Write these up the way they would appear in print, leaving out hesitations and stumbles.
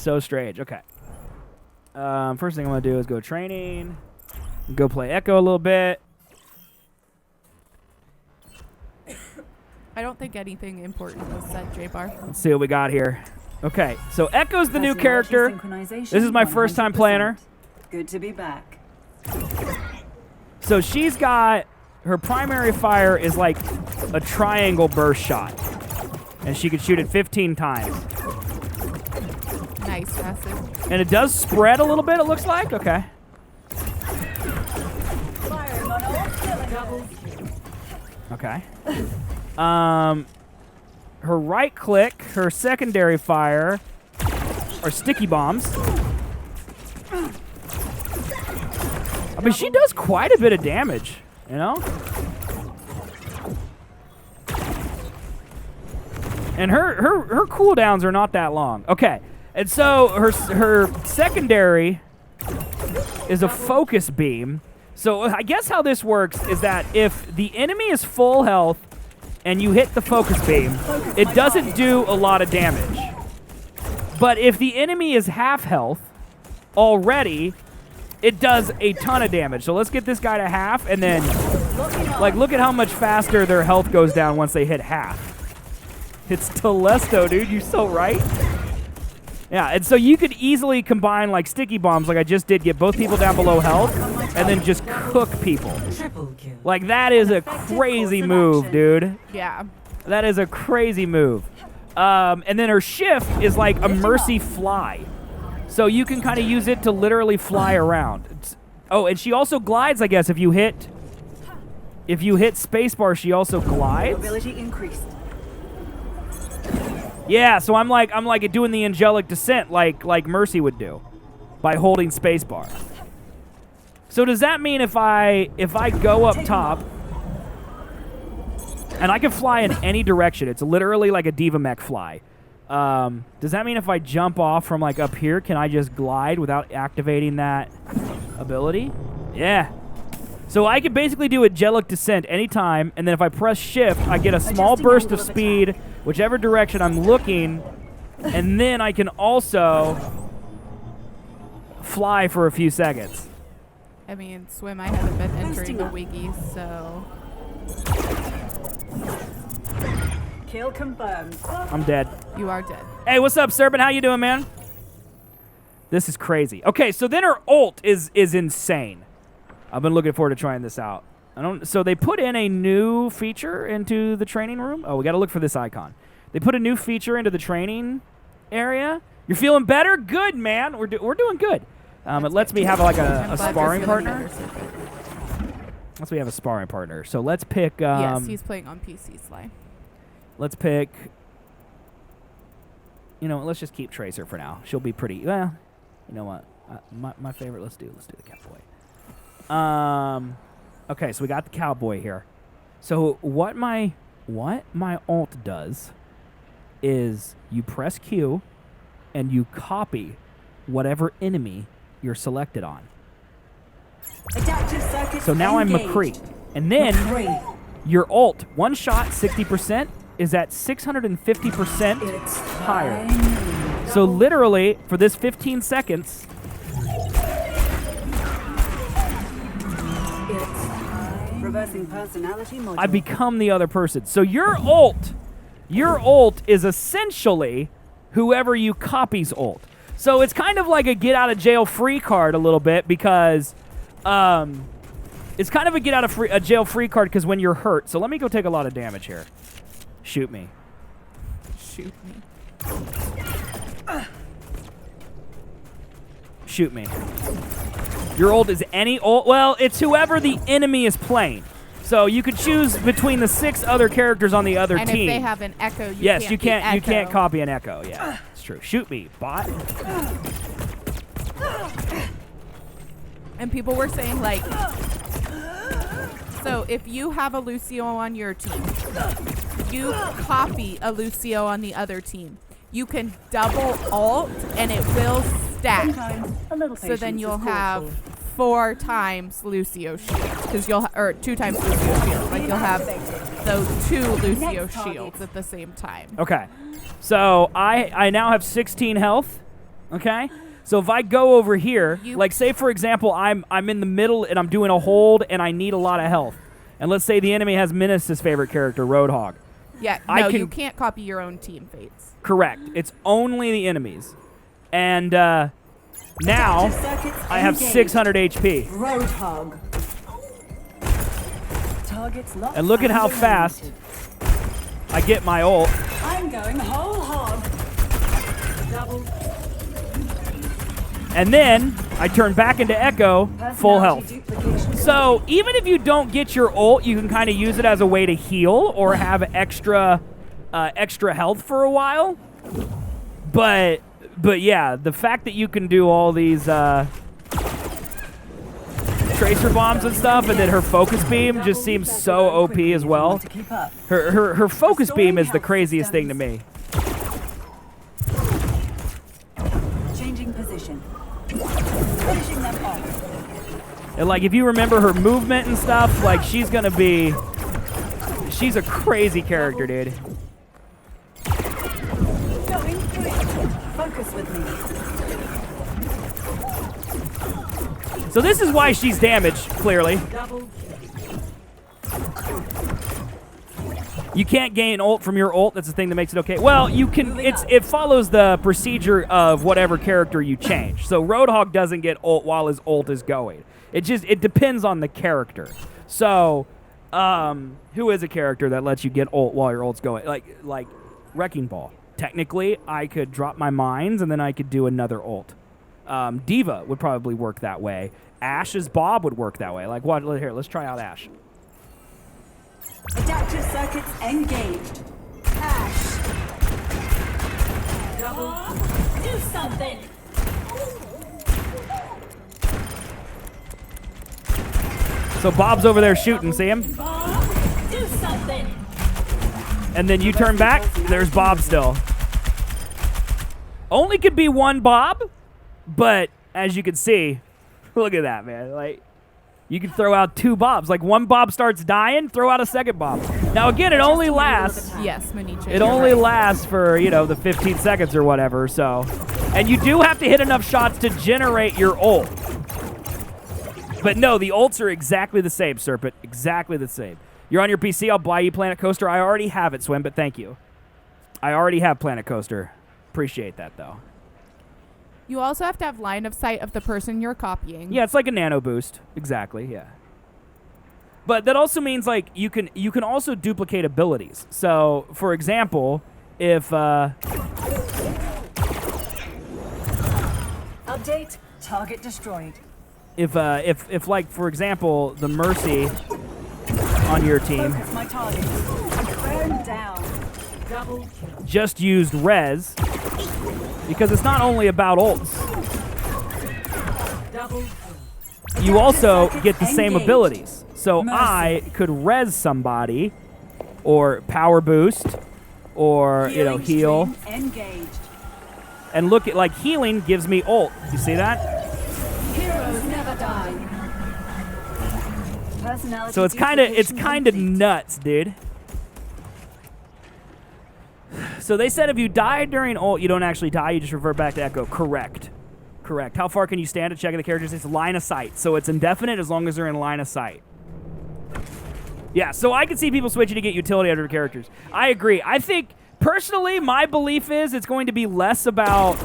so strange. Okay. First thing I'm going to do is go training. Go play Echo a little bit. I don't think anything important was said, J-Bar. Let's see what we got here. Okay, so Echo's the new character. This is my first time playing her. Good to be back. So she's got, her primary fire is like a triangle burst shot. And she can shoot it 15 times. Nice passive. And it does spread a little bit, it looks like. Okay. Okay. Her right click, her secondary fire are sticky bombs. I mean, she does quite a bit of damage, you know? And her cooldowns are not that long. Okay. And so her secondary is a focus beam. So I guess how this works is that if the enemy is full health and you hit the focus beam, it doesn't do a lot of damage. But if the enemy is half health already, it does a ton of damage. So let's get this guy to half, and then, like, look at how much faster their health goes down once they hit half. It's Telesto, dude. You're so right. Yeah, and so you could easily combine, like, sticky bombs like I just did, get both people down below health, and then just cook people. Like, that is a crazy move, dude. Yeah. That is a crazy move. And then her shift is like a mercy fly. So you can kind of use it to literally fly around. Oh, and she also glides, I guess. If you hit spacebar, she also glides. Mobility increased. Yeah, so I'm like doing the angelic descent like Mercy would do by holding spacebar. So does that mean if I go up top and I can fly in any direction, it's literally like a Diva Mech fly. Does that mean if I jump off from like up here, can I just glide without activating that ability? Yeah. So I can basically do angelic descent anytime, and then if I press shift, I get a small burst of speed, whichever direction I'm looking, and then I can also fly for a few seconds. I mean, Swim, I haven't been entering the wiggies, so... Kill confirmed. I'm dead. You are dead. Hey, what's up, Serpent? How you doing, man? This is crazy. Okay, so then her ult is insane. I've been looking forward to trying this out. So they put in a new feature into the training room. Oh, we got to look for this icon. They put a new feature into the training area. You're feeling better? Good, man. We're doing good. It lets me have like a sparring partner. Lets me have a sparring partner. So let's pick. Yes, he's playing on PC, Sly. Let's pick. You know, let's just keep Tracer for now. She'll be pretty. Well, you know what? My favorite. Let's do the cowboy. Okay, so we got the cowboy here. So what my ult does is you press Q and you copy whatever enemy you're selected on. So now I'm McCree. And then your ult, one shot, 60%, is at 650% higher. So literally, for this 15 seconds, Reversing personality module. I become the other person. So your ult is essentially whoever you copy's ult. So it's kind of like a get out of jail free card a little bit, because it's kind of a get out of a jail free card because when you're hurt. So let me go take a lot of damage here. Shoot me. Shoot me. Shoot me. Your ult is any ult. Well, it's whoever the enemy is playing. So you could choose between the 6 other characters on the other team. And if they have an echo, you can't copy an echo. Yeah, it's true. Shoot me, bot. And people were saying, like, so if you have a Lucio on your team, you copy a Lucio on the other team. You can double ult, and it will stack. So then you'll have 4 times Lucio shields, because or 2 times Lucio shields. Like, you'll have those 2 Lucio shields at the same time. Okay, so I now have 16 health, Okay? So if I go over here, like say for example, I'm in the middle and I'm doing a hold and I need a lot of health. And let's say the enemy has Menace's favorite character, Roadhog. Yeah, no, you can't copy your own team fates. Correct. It's only the enemies. And now I have 600 HP. Roadhog. Targets locked. And look at how fast I get my ult. I'm going whole hog. Double. And then I turn back into Echo, full health. So even if you don't get your ult, you can kind of use it as a way to heal or have extra health for a while. But yeah, the fact that you can do all these tracer bombs and stuff, and then her focus beam just seems so OP as well. Her focus beam is the craziest thing to me. Changing position. Finishing them off. And like if you remember her movement and stuff, like she's a crazy character, dude. Going through it. Focus with me. So this is why she's damaged, clearly. Double. You can't gain ult from your ult. That's the thing that makes it okay. Well, you can. It follows the procedure of whatever character you change. So Roadhog doesn't get ult while his ult is going. It depends on the character. So, who is a character that lets you get ult while your ult's going? Like Wrecking Ball. Technically, I could drop my mines and then I could do another ult. Diva would probably work that way. Ash's Bob would work that way. Like what? Here, let's try out Ash. Adaptive circuits engaged. Ash. Double. Do something. So Bob's over there shooting, see him? Do something. And then you turn back, there's Bob still. Only could be one Bob, but as you can see, look at that, man. Like, you can throw out two Bobs. Like, one Bob starts dying, throw out a second Bob. Now, again, it only lasts... Yes, Maniche. It only lasts for, the 15 seconds or whatever, so... And you do have to hit enough shots to generate your ult. But no, the ults are exactly the same, Serpent. Exactly the same. You're on your PC, I'll buy you Planet Coaster. I already have it, Swim, but thank you. I already have Planet Coaster. Appreciate that, though. You also have to have line of sight of the person you're copying. Yeah, it's like a nano boost. Exactly, yeah. But that also means, like, you can also duplicate abilities. So, for example, if... Update. Target destroyed. If like, for example, the Mercy on your team Focus my target. Burn down. Double kill. just used res, because it's not only about ults. Double kill. You also get the same Engaged. abilities. So Mercy. I could res somebody, or power boost, or, Healing heal. stream engaged. And look at, like, healing gives me ult. You see that? Heroes never die. Personality So it's kind of nuts, dude. So they said if you die during ult, you don't actually die. You just revert back to Echo. Correct. Correct. How far can you stand at checking the characters? It's line of sight. So it's indefinite as long as they're in line of sight. Yeah, so I can see people switching to get utility out of their characters. I agree. I think, personally, my belief is it's going to be less about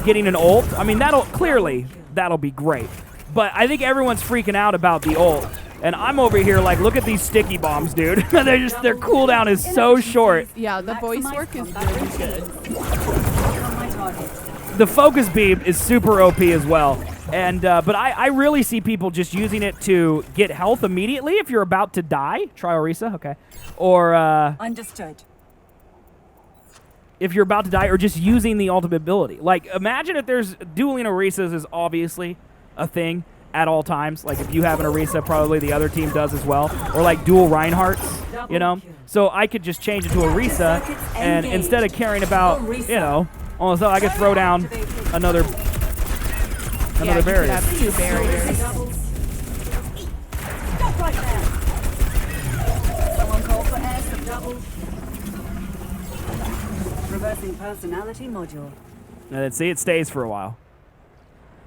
getting an ult. I mean, that'll be great. But I think everyone's freaking out about the ult. And I'm over here like, look at these sticky bombs, dude. Their cooldown is so short. Yeah, the voice work is really good. The focus beam is super OP as well. And but I really see people just using it to get health immediately if you're about to die. Try Orisa, okay. Or Understood. if you're about to die, or just using the ultimate ability. Like, imagine if there's dueling Orisas is obviously a thing at all times. Like, if you have an Orisa, probably the other team does as well. Or like dual Reinhardts, So I could just change it to Orisa, and instead of caring about, almost I could throw down another barrier. You could have 2 barriers. Stop right there. Someone call for air some double. Reversing personality module. And then see, it stays for a while.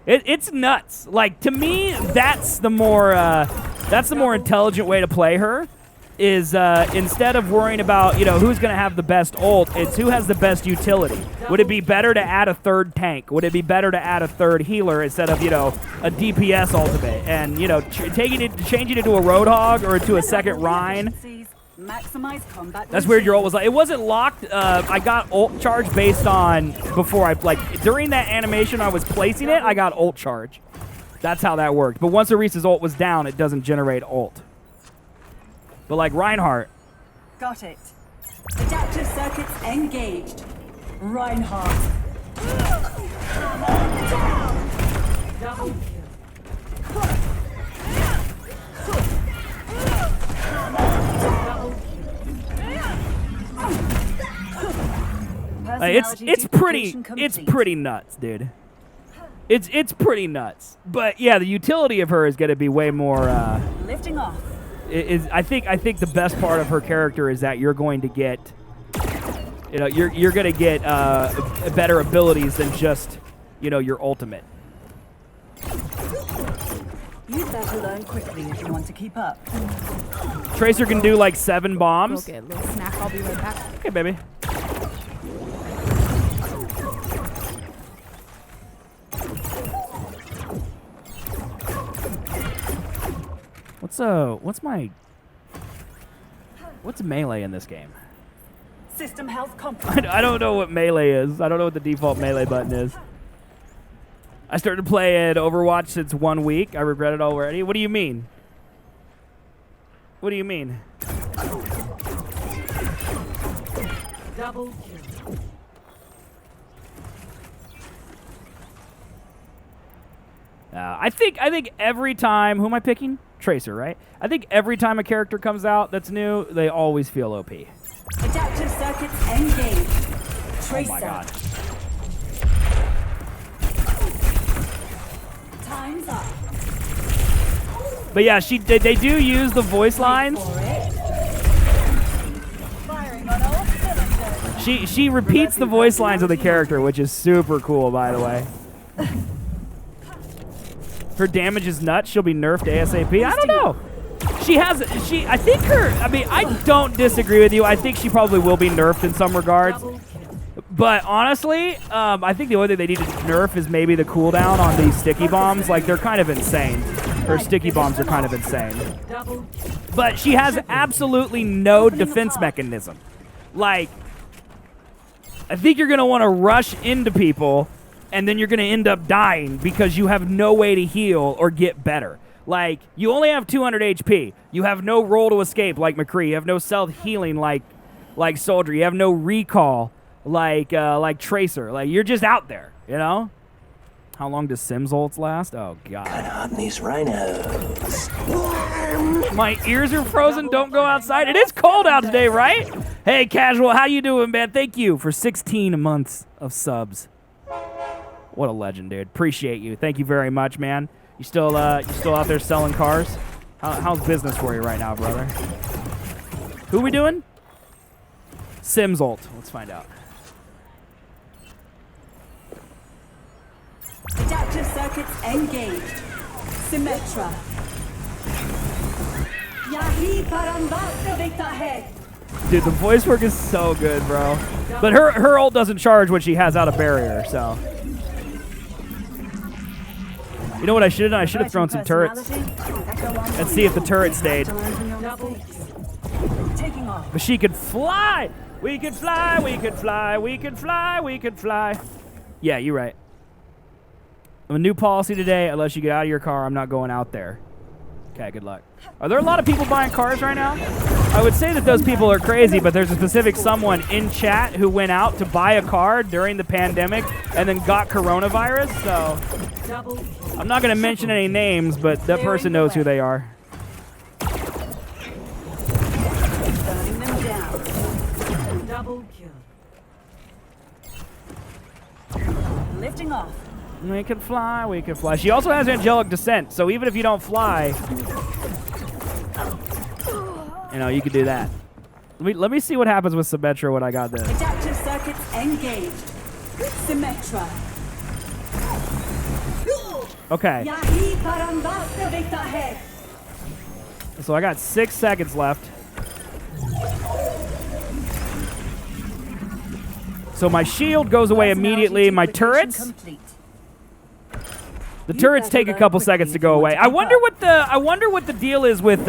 It's nuts. Like, to me, that's the more intelligent way to play her. Is instead of worrying about, you know, who's going to have the best ult, it's who has the best utility. Would it be better to add a third tank? Would it be better to add a third healer instead of, you know, a DPS ultimate? And, you know, changing it to a Roadhog or to a second Rhine. Maximize combat. That's weird. Your ult was like, it wasn't locked. I got ult charge based on before I, like, during that animation I was placing it, I got ult charge. That's how that worked. But once Arisa's ult was down, it doesn't generate ult. But like Reinhardt. Got it. Adaptive circuits engaged. Reinhardt. Double it's pretty nuts, dude. It's pretty nuts. But yeah, the utility of her is going to be way more. Lifting off. I think the best part of her character is that you're going to get, you know, you're going to get better abilities than just, you know, your ultimate. You'd better learn quickly if you want to keep up. Tracer can do like 7 bombs. Go get a little snack. I'll be right back. Okay, baby. What's melee in this game? System health complete. I don't know what melee is. I don't know what the default melee button is. I started playing Overwatch since 1 week. I regret it already. What do you mean? What do you mean? Double kill. I think every time, who am I picking? Tracer, right? I think every time a character comes out that's new, they always feel OP. Adaptive circuits engaged. Tracer. Oh my god. Time's up. But yeah, they do use the voice lines. Firing on all cylinders. She repeats the voice lines of the character, which is super cool, by the way. Her damage is nuts. She'll be nerfed ASAP. I don't know. I think I don't disagree with you. I think she probably will be nerfed in some regards. But honestly, I think the only thing they need to nerf is maybe the cooldown on these sticky bombs. Like, they're kind of insane. Her sticky bombs are kind of insane. But she has absolutely no defense mechanism. Like, I think you're going to want to rush into people, and then you're going to end up dying because you have no way to heal or get better. Like, you only have 200 HP. You have no roll to escape like McCree. You have no self-healing like Soldier. You have no recall like Tracer. Like, you're just out there, you know? How long does Sims ults last? Oh, God. Cut on these rhinos. My ears are frozen. Don't go outside. It is cold out today, right? Hey, Casual, how you doing, man? Thank you for 16 months of subs. What a legend, dude. Appreciate you. Thank you very much, man. You still out there selling cars? How's business for you right now, brother? Who we doing? Sims ult. Let's find out. Adaptive circuits engaged. Symmetra. Yahi parambasta vitahe. Dude, the voice work is so good, bro. But her ult doesn't charge when she has out a barrier, so. You know what I should have done? I should have thrown some turrets. Let's see if the turret stayed. But she could fly! We could fly, we could fly, we could fly, we could fly. Yeah, you're right. A new policy today, unless you get out of your car, I'm not going out there. Okay, good luck. Are there a lot of people buying cars right now? I would say that those people are crazy, but there's a specific someone in chat who went out to buy a car during the pandemic and then got coronavirus, so I'm not going to mention any names, but that person knows who they are. Burning them down. Double kill. Lifting off. We can fly, we can fly. She also has angelic descent, so even if you don't fly, you know, you could do that. Let me see what happens with Symmetra when I got this. Adaptive circuits engaged. Symmetra. Okay. Yahi Barambasta Vitahe. So I got 6 seconds left. So my shield goes away immediately. My turrets. The turrets take a couple seconds to go away. I wonder what the deal is with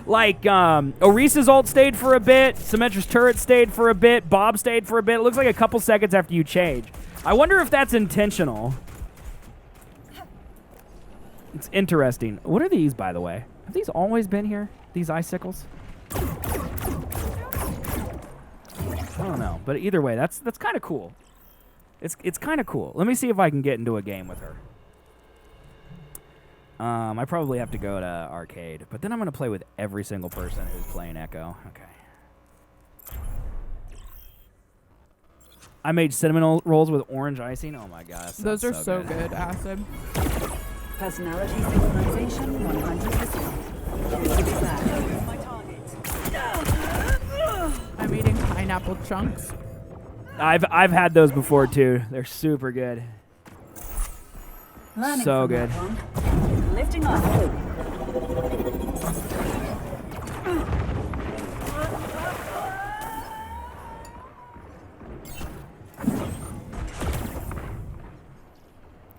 Orisa's ult stayed for a bit, Symmetra's turret stayed for a bit, Bob stayed for a bit. It looks like a couple seconds after you change. I wonder if that's intentional. It's interesting. What are these, by the way? Have these always been here? These icicles? I don't know, but either way, that's kind of cool. It's kind of cool. Let me see if I can get into a game with her. I probably have to go to arcade, but then I'm going to play with every single person who's playing Echo. Okay. I made cinnamon rolls with orange icing. Oh my gosh. Those are so good, Acid. Personality synchronization 100%. My target. I'm eating pineapple chunks. I've had those before too. They're super good. Learning So from good. that one. Lifting off.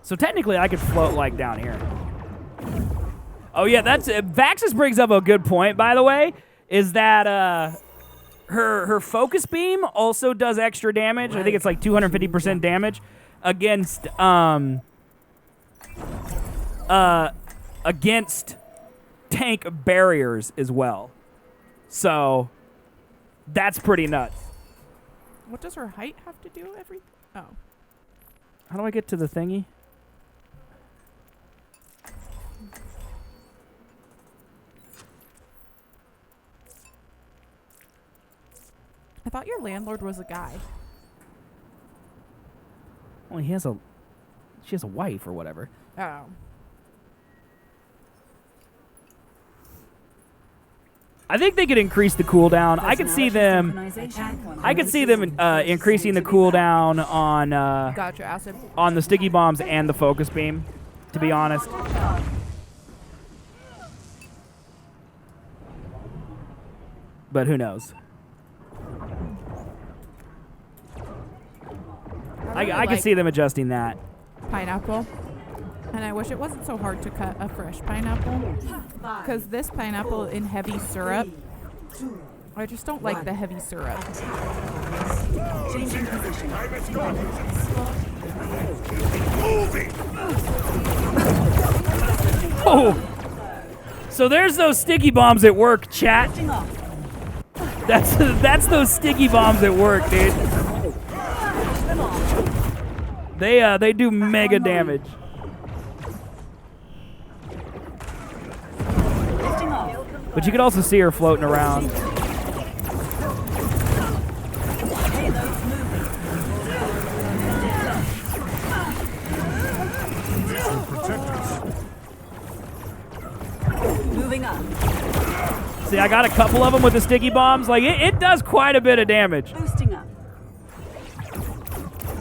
So technically, I could float like down here. Oh yeah, that's Vaxis brings up a good point. By the way, is that her focus beam also does extra damage. I think it's like 250% damage against against tank barriers as well. So that's pretty nuts. What does her height have to do? Oh. How do I get to the thingy? I thought your landlord was a guy. Well, she has a wife or whatever. Oh. I think they could increase the cooldown. I could see them. Synchronization I could see them increasing the cooldown on Gotcha, Acid. on the sticky bombs and the focus beam. To be honest, but who knows? I can see them adjusting that. Pineapple. And I wish it wasn't so hard to cut a fresh pineapple. Because this pineapple in heavy syrup, I just don't like the heavy syrup. Changing position. Oh, so there's those sticky bombs at work, chat. Lifting off. That's those sticky bombs at work, dude. They do mega damage. Lifting off. But you could also see her floating around. Payloads moving. Moving up. See, I got a couple of them with the sticky bombs. Like, it does quite a bit of damage. Boosting up.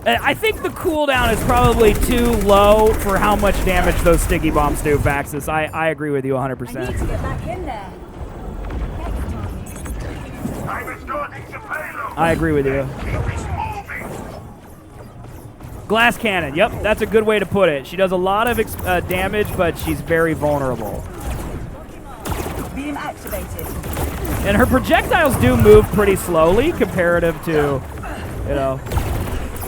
I think the cooldown is probably too low for how much damage those sticky bombs do, Vaxis. I agree with you 100%. I need to get back in there. I agree with you. Glass cannon. Yep, that's a good way to put it. She does a lot of damage, but she's very vulnerable. Beam activated. And her projectiles do move pretty slowly comparative to, you know.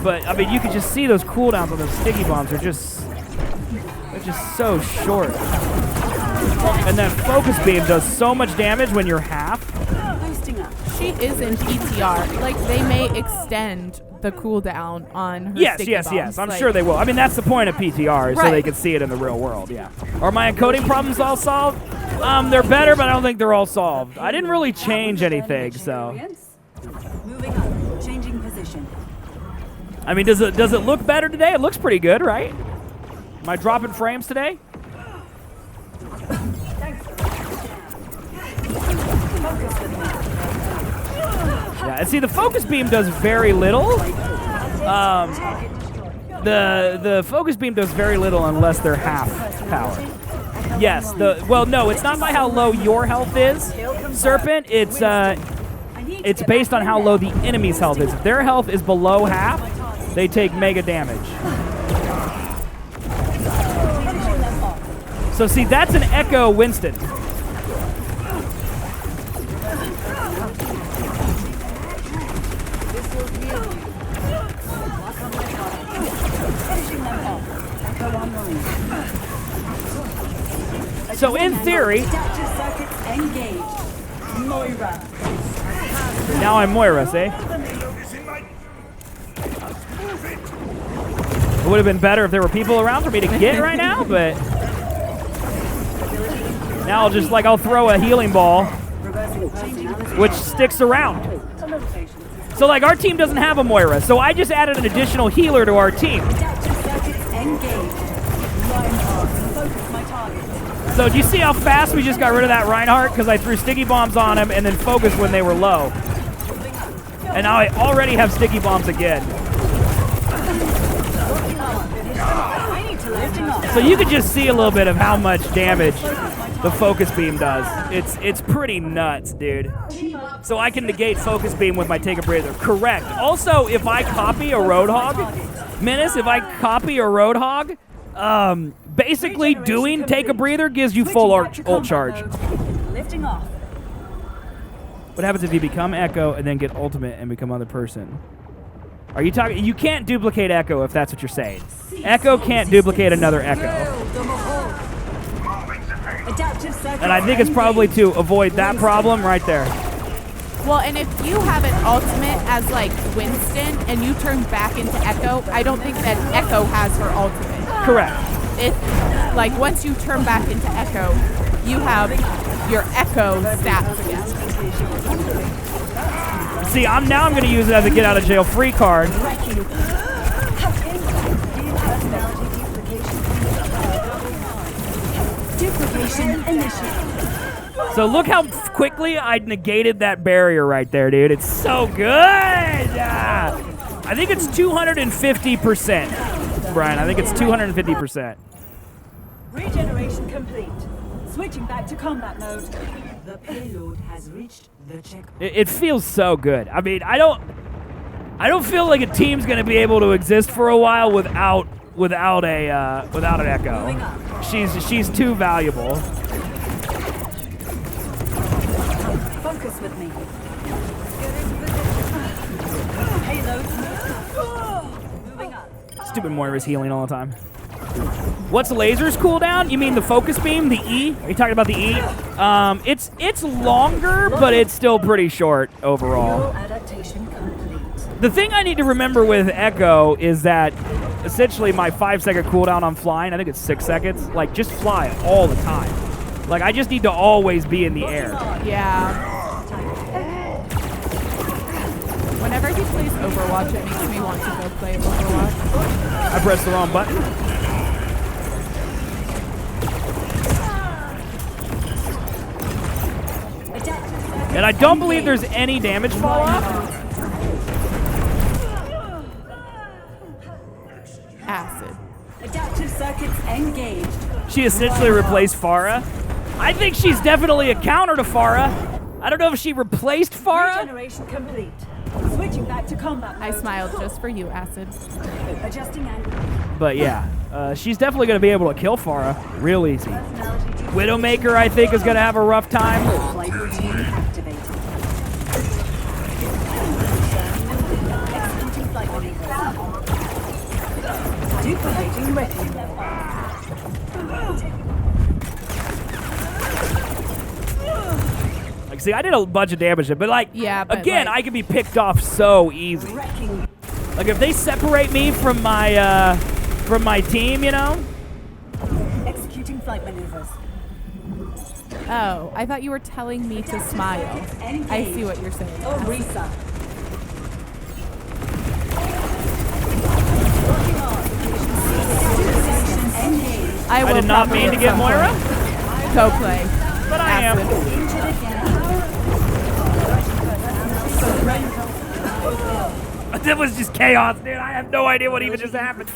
But, I mean, you can just see those cooldowns on those sticky bombs are just, they're just so short. And that focus beam does so much damage when you're half. Boosting up. She is in PTR. Like, they may extend the cooldown on her Yes, sticky yes, bombs. yes. I'm Like, sure they will. I mean, that's the point of PTR, is so Right. they can see it in the real world, yeah. Are my encoding problems all solved? They're better, but I don't think they're all solved. I didn't really change anything, so. Moving up. Changing position. I mean, does it look better today? It looks pretty good, right? Am I dropping frames today? Yeah, and see, the focus beam does very little. The focus beam does very little unless they're half power. Yes. Well, no, it's not by how low your health is, Serpent. It's based on how low the enemy's health is. If their health is below half, they take mega damage. So see, that's an Echo Winston. So in theory, now I'm Moira, see? It would have been better if there were people around for me to get right now, but now I'll throw a healing ball, which sticks around. So like our team doesn't have a Moira, so I just added an additional healer to our team. So do you see how fast we just got rid of that Reinhardt? Because I threw sticky bombs on him and then focused when they were low. And now I already have sticky bombs again. So you can just see a little bit of how much damage the focus beam does. It's pretty nuts, dude. So I can negate focus beam with my take a breather. Correct. Also, if I copy a Roadhog, Menace, if I copy a Roadhog, basically doing take a breather gives you full ult charge. Lifting off. What happens if you become Echo and then get ultimate and become other person? Are you talking? You can't duplicate Echo if that's what you're saying. Echo can't duplicate another Echo. And I think it's probably to avoid that problem right there. Well, and if you have an ultimate as like Winston and you turn back into Echo, I don't think that Echo has her ultimate. Correct. It's like once you turn back into Echo, you have your Echo stats again. See, I'm going to use it as a get out of jail free card. So look how quickly I negated that barrier right there, dude. It's so good. I think it's 250%, Brian. I think it's 250%. Regeneration complete. Switching back to combat mode. The payload has reached the checkpoint. It feels so good. I mean, I don't feel like a team's gonna be able to exist for a while without an Echo. She's too valuable. Focus with me. Payload. Moving up. Stupid Moira's healing all the time. What's laser's cooldown? You mean the focus beam, the E? Are you talking about the E? It's longer, but it's still pretty short overall. Adaptation complete. The thing I need to remember with Echo is that essentially my 5-second cooldown on flying, I think it's 6 seconds, like just fly all the time. Like I just need to always be in the air. Yeah. Whenever he plays Overwatch, it makes me want to go play Overwatch. I pressed the wrong button. And I don't believe there's any damage fall off. Acid. Adaptive circuits engaged. She essentially replaced Pharah. I think she's definitely a counter to Pharah. I don't know if she replaced Pharah. Regeneration complete. Switching back to combat I mode. smiled just for you, Acid. Adjusting angle. But yeah, she's definitely going to be able to kill Pharah real easy. Widowmaker, I think, is going to have a rough time. Flight routine activated. Executing flight maneuvers. Duplicating wrecking level. Like, see, I did a bunch of damage, but like, Yeah, but again, like- I can be picked off so easy. Wrecking. Like, if they separate me from my team, you know. Executing flight maneuvers. Oh, I thought you were telling me to smile. I see what you're saying. Orisa. I will did not probably mean to at get some Moira, point go play. but I am. Acid. Injured again. That was just chaos, dude. I have no idea what even just happened.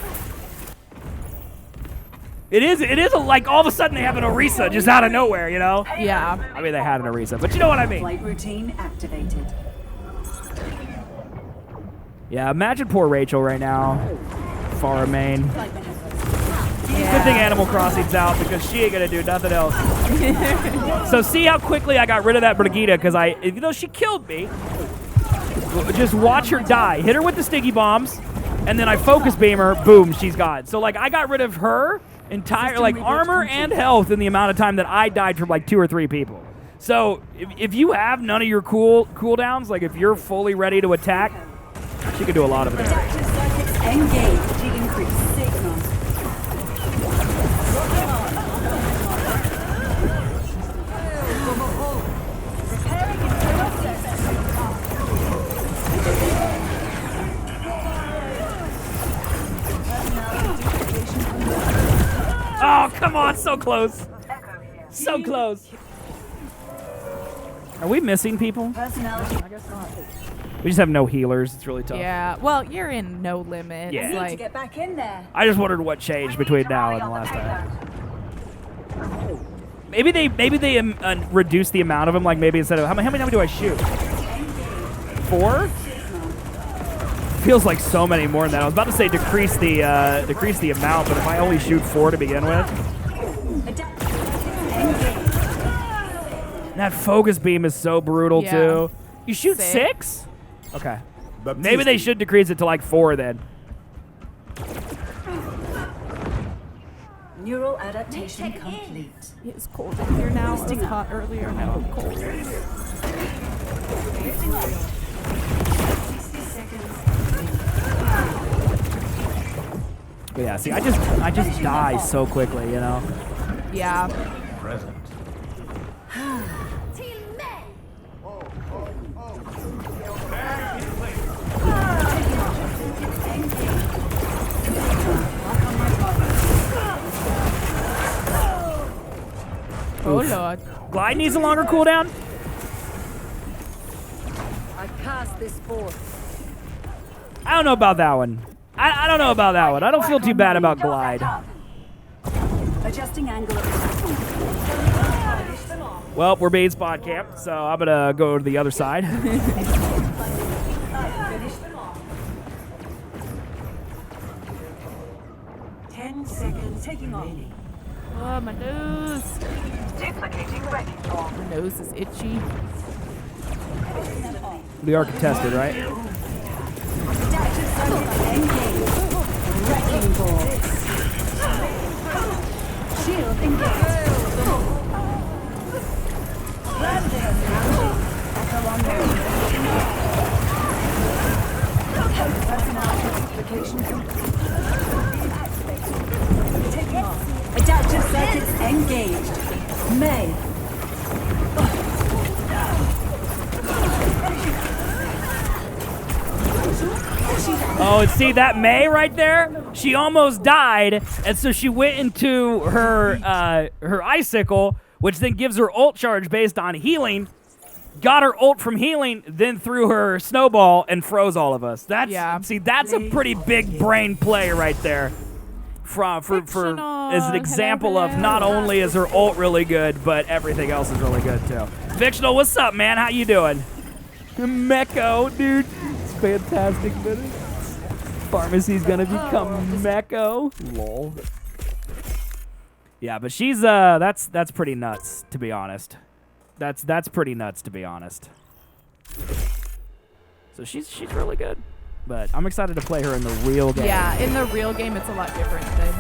It is like all of a sudden they have an Orisa just out of nowhere, you know? Yeah. I mean, they had an Orisa, but you know what I mean. Flight routine activated. Yeah, imagine poor Rachel right now. Far main. Yeah. Good thing Animal Crossing's out because she ain't gonna do nothing else. So see how quickly I got rid of that Brigitte because even though she killed me, just watch her die. Hit her with the sticky bombs, and then I focus beam her. Boom, she's gone. So like I got rid of her entire like armor and health in the amount of time that I died from like 2 or 3 people. So if you have none of your cooldowns, like if you're fully ready to attack, she can do a lot of it. Adaptive circuits engaged to increase signal. Repairing in process. Oh, come on, so close. So close. Are we missing people? Personality. I guess not. We just have no healers. It's really tough. Yeah. Well, you're in no limit. Yeah. It's Need to like, get back in there. I just wondered what changed between now and the last time. Maybe they reduced the amount of them. Like maybe instead of how many do I shoot? 4? Feels like so many more than that. I was about to say decrease the amount, but if I only shoot 4 to begin with, that focus beam is so brutal Yeah. too. You shoot 6? 6? Okay. Maybe they should decrease it to like 4 then. Neural adaptation complete. it's cold in here now. It was hot earlier. Now it's cold. 60 seconds. But yeah, see, I just die so quickly, you know. Yeah. Present. Oh Lord. Glide needs a longer cooldown. I cast this forth. I don't know about that one. I don't know about that one. I don't feel too bad about glide. Adjusting angle of Well, we're being spot camped, so I'm gonna go to the other side. 10 seconds taking off. remaining. Oh, my nose. Duplicating wrecking ball. My nose is itchy. We are contested, right? Adaptive circuits engaged. Wrecking ball. Shield engaged. Echo on move. Personality duplication complete. Taking off. Adaptive circuits engaged. May. Oh, and see that May right there? She almost died, and so she went into her icicle, which then gives her ult charge based on healing. Got her ult from healing, then threw her snowball and froze all of us. That's that's a pretty big brain play right there. For as an example of not only is her ult really good, but everything else is really good too. Fictional, what's up, man? How you doing? Mecco, dude. It's fantastic, man. Pharmacy's gonna become Mecco. Lol. Yeah, but she's that's pretty nuts, to be honest. That's pretty nuts, to be honest. So she's really good. But I'm excited to play her in the real game. Yeah, in the real game, it's a lot different than